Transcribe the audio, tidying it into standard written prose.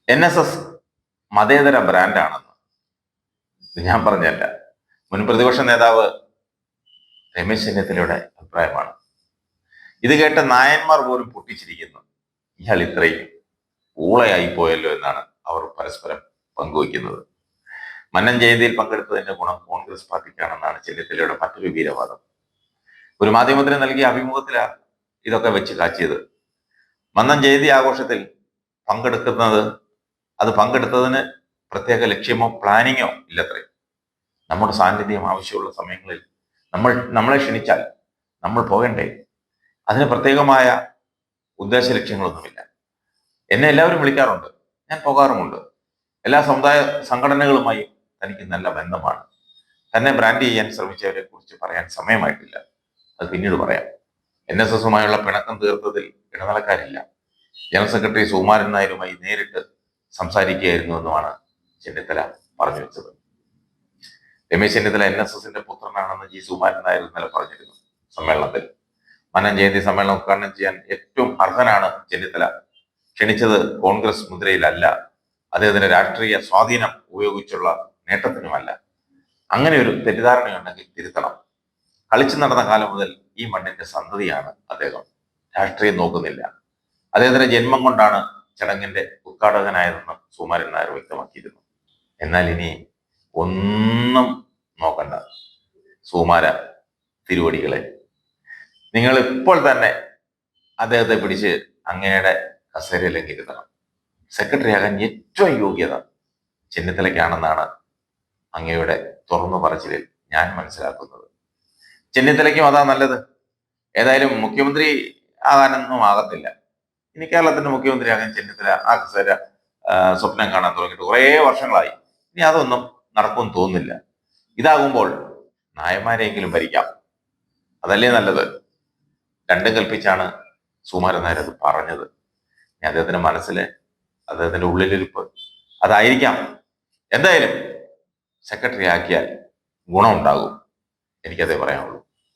NSS മതേതര ബ്രാൻഡാണെന്ന് ഞാൻ പറഞ്ഞല്ല, മുൻ പ്രതിപക്ഷ നേതാവ് രമേശ് ചെന്നിത്തലയുടെ അഭിപ്രായമാണ്. ഇത് കേട്ട നായന്മാർ പോലും പൊട്ടിച്ചിരിക്കുന്നു. ഇയാൾ ഇത്രയും ഊളയായി പോയല്ലോ എന്നാണ് അവർ പരസ്പരം പങ്കുവയ്ക്കുന്നത്. മന്നൻ ജയന്തിയിൽ പങ്കെടുത്തതിന്റെ ഗുണം കോൺഗ്രസ് പാർട്ടിക്കാണെന്നാണ് ചെന്നിത്തലയുടെ മറ്റൊരു വീരവാദം. ഒരു മാധ്യമത്തിന് നൽകിയ അഭിമുഖത്തിലാണ് ഇതൊക്കെ വെച്ച് കാച്ചിയത്. മന്നൻ ജയന്തി ആഘോഷത്തിൽ പങ്കെടുത്തതിന് പ്രത്യേക ലക്ഷ്യമോ പ്ലാനിങ്ങോ ഇല്ലത്രേ. നമ്മുടെ സാന്നിധ്യം ആവശ്യമുള്ള സമയങ്ങളിൽ നമ്മളെ ക്ഷണിച്ചാൽ നമ്മൾ പോകണ്ടേ? അതിന് പ്രത്യേകമായ ഉദ്ദേശ ലക്ഷ്യങ്ങളൊന്നുമില്ല. എന്നെ എല്ലാവരും വിളിക്കാറുണ്ട്, ഞാൻ പോകാറുമുണ്ട്. എല്ലാ സമുദായ സംഘടനകളുമായി തനിക്ക് നല്ല ബന്ധമാണ്. തന്നെ ബ്രാൻഡ് ചെയ്യാൻ ശ്രമിച്ചവരെ കുറിച്ച് പറയാൻ സമയമായിട്ടില്ല, അത് പിന്നീട് പറയാം. NSSുമായുള്ള പിണക്കം തീർത്തതിൽ ഇടനിലക്കാരില്ല. ജനറൽ സെക്രട്ടറി സുകുമാരൻ നായരുമായി നേരിട്ട് സംസാരിക്കുകയായിരുന്നുവെന്നുമാണ് ചെന്നിത്തല പറഞ്ഞു വെച്ചത്. രമേശ് ചെന്നിത്തല NSSന്റെ പുത്രനാണെന്ന് സുകുമാരൻ നായർ ഇന്നലെ പറഞ്ഞിരുന്നു സമ്മേളനത്തിൽ. മന്നൻ ജയന്തി സമ്മേളനം ഉദ്ഘാടനം ചെയ്യാൻ ഏറ്റവും അർഹനാണ് ചെന്നിത്തല. ക്ഷണിച്ചത് കോൺഗ്രസ് മുദ്രയിലല്ല, അദ്ദേഹത്തിന്റെ രാഷ്ട്രീയ സ്വാധീനം ഉപയോഗിച്ചുള്ള നേട്ടത്തിനുമല്ല. അങ്ങനെ ഒരു തെറ്റിദ്ധാരണയുണ്ടെങ്കിൽ തിരുത്തണം. കളിച്ചു നടന്ന കാലം മുതൽ ഈ മണ്ണിന്റെ സന്തതിയാണ് അദ്ദേഹം. രാഷ്ട്രീയം നോക്കുന്നില്ല. അദ്ദേഹത്തിന്റെ ജന്മം കൊണ്ടാണ് ചടങ്ങിന്റെ ഉദ്ഘാടകനായതെന്ന് സുകുമാരൻ നായർ വ്യക്തമാക്കിയിരുന്നു. എന്നാൽ ഇനി ഒന്നും നോക്കണ്ട സുകുമാര തിരുവടികളെ, നിങ്ങൾ ഇപ്പോൾ തന്നെ അദ്ദേഹത്തെ പിടിച്ച് അങ്ങയുടെ കസേരയിലേക്ക് ഇരുത്തണം. സെക്രട്ടറി ആകാൻ ഏറ്റവും യോഗ്യത ചെന്നിത്തലയ്ക്കാണെന്നാണ് അങ്ങയുടെ തുറന്നു പറച്ചിലിൽ ഞാൻ മനസ്സിലാക്കുന്നത്. ചെന്നിത്തലയ്ക്കും അതാ നല്ലത്. ഏതായാലും മുഖ്യമന്ത്രി ആകാനൊന്നും ആകത്തില്ല. ഇനി കേരളത്തിന്റെ മുഖ്യമന്ത്രി ആകാൻ ചെന്നിത്തല ആ കസേര സ്വപ്നം കാണാൻ തുടങ്ങിയിട്ട് കുറേ വർഷങ്ങളായി. ഇനി അതൊന്നും നടക്കുമെന്ന് തോന്നുന്നില്ല. ഇതാകുമ്പോൾ നായന്മാരെങ്കിലും ഭരിക്കാം, അതല്ലേ നല്ലത്. രണ്ടും കൽപ്പിച്ചാണ് സുകുമാരൻ നായർ അത് പറഞ്ഞത്. അദ്ദേഹത്തിന്റെ മനസ്സിലെ അദ്ദേഹത്തിന്റെ ഉള്ളിലിരിപ്പ് അതായിരിക്കാം. എന്തായാലും സെക്രട്ടറി ആക്കിയാൽ ഗുണമുണ്ടാകും, എനിക്കതേ പറയാനുള്ളൂ.